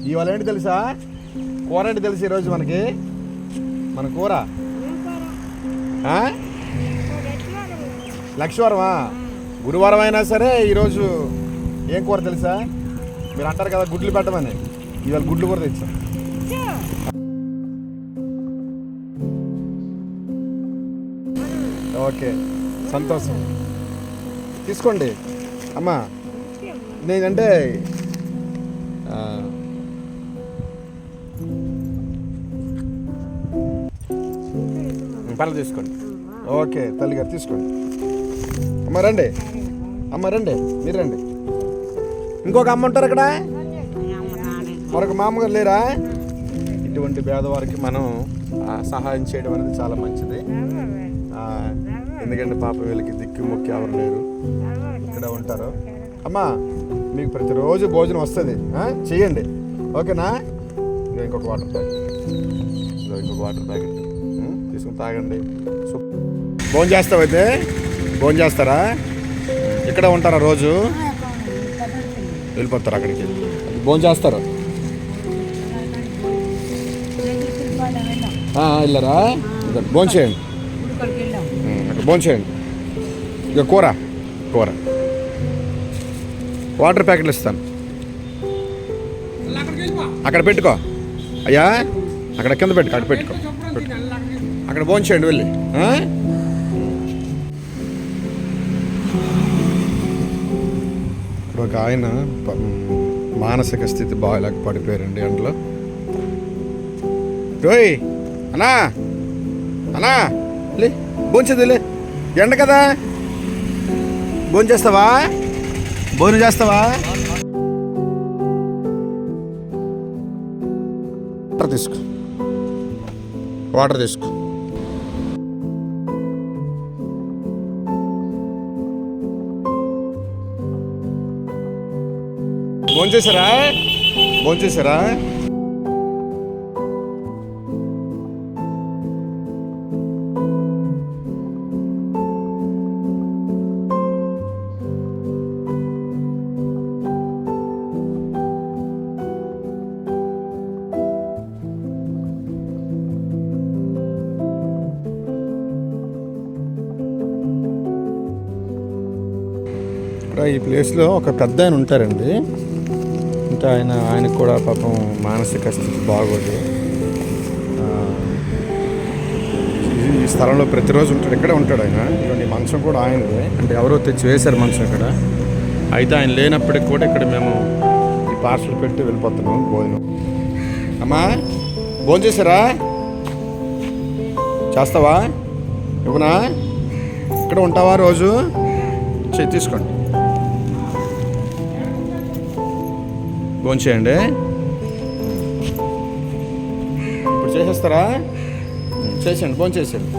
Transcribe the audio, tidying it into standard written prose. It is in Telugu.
ఇవాళ ఏంటి తెలుసా? కూర ఏంటి తెలుసు ఈరోజు మనకి? మన కూర లక్ష్మీవారమా? గురువారం అయినా సరే ఈరోజు ఏం కూర తెలుసా? మీరు అంటారు కదా గుడ్లు పెట్టమని, ఇవాళ గుడ్లు కూర తెచ్చాం. ఓకే, సంతోషం. తీసుకోండి అమ్మా. నేనంటే పర్లేదు తీసుకోండి. ఓకే తల్లిగారు తీసుకోండి. అమ్మ రండి, అమ్మ రండి, మీరు రండి. ఇంకొక అమ్మ ఉంటారు అక్కడ, మరొక మామగారు లేరా? ఇటువంటి పేదవారికి మనం సహాయం చేయడం అనేది చాలా మంచిది. ఎందుకంటే పాప వీళ్ళకి దిక్కు ముక్కు ఎవరు లేరు, ఇక్కడ ఉంటారు. అమ్మా మీకు ప్రతిరోజు భోజనం వస్తుంది, చెయ్యండి. ఓకేనా? ఇంకొక వాటర్ ప్యాకెట్ తీసుకుని తాగండి. భోజనం చేస్తావైతే? భోజనం చేస్తారా? ఇక్కడ ఉంటారా రోజు? వెళ్ళిపోతారు అక్కడికి, భోజనం చేస్తారు. వెళ్ళారా? భోజనం చేయండి, అక్కడ భోజనం చేయండి. ఇక కూర వాటర్ ప్యాకెట్లు ఇస్తాను, అక్కడ పెట్టుకో. అయ్యా అక్కడ కింద పెట్టుకో, అక్కడ పెట్టుకో, అక్కడ భోజనం చేయండి వెళ్ళి. ఇప్పుడు ఒక ఆయన మానసిక స్థితి బాగాలేక పడిపోయారండి ఎండలో. రోయ్ అన్నా లే భోంచేదిలే, ఎండ కదా. భోజనం చేస్తావా? వాటర్ తీసుకో. భోంచేశారా? ఈ ప్లేస్లో ఒక పెద్ద ఆయన ఉంటారండి. ఇంకా ఆయనకు కూడా పాపం మానసిక స్థితి బాగోదు. ఈ స్థలంలో ప్రతిరోజు ఉంటాడు, ఇక్కడే ఉంటాడు ఆయన. ఇటువంటి మంచం కూడా ఆయనదే, అంటే ఎవరో తెచ్చి వేశారు మంచం ఇక్కడ. అయితే ఆయన లేనప్పటికి కూడా ఇక్కడ మేము ఈ పార్సల్ పెట్టి వెళ్ళిపోతున్నాం భోజనం. అమ్మా భోజనం చేశారా? చేస్తావా? ఇవ్వనా? ఇక్కడ ఉంటావా రోజు? తీసుకోండి, భోజనం చేయండి. ఇప్పుడు చేసేస్తారా? చేసేయండి, భోజనం చేయండి.